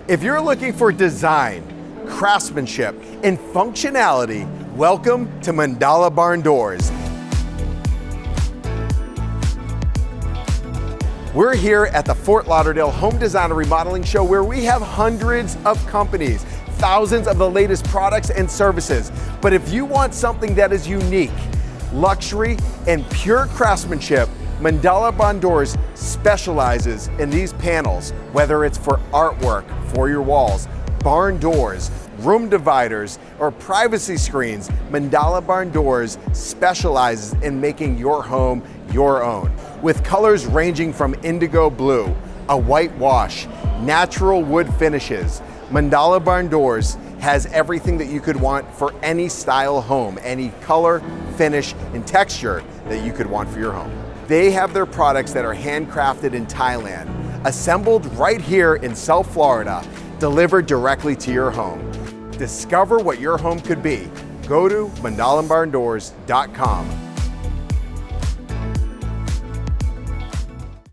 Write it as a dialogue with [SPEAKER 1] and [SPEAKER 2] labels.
[SPEAKER 1] If you're looking for design, craftsmanship, and functionality, welcome to Mandala Barn Doors. We're here at the Fort Lauderdale Home Design and Remodeling Show, where we have hundreds of companies, thousands of the latest products and services. But if you want something that is unique, luxury, and pure craftsmanship, Mandala Barn Doors specializes in these panels, whether it's for artwork, for your walls, barn doors, room dividers, or privacy screens. Mandala Barn Doors specializes in making your home your own. With colors ranging from indigo blue, a whitewash, natural wood finishes, Mandala Barn Doors has everything that you could want for any style home, any color, finish, and texture that you could want for your home. They have their products that are handcrafted in Thailand, assembled right here in South Florida, delivered directly to your home. Discover what your home could be. Go to mandalabarndoors.com.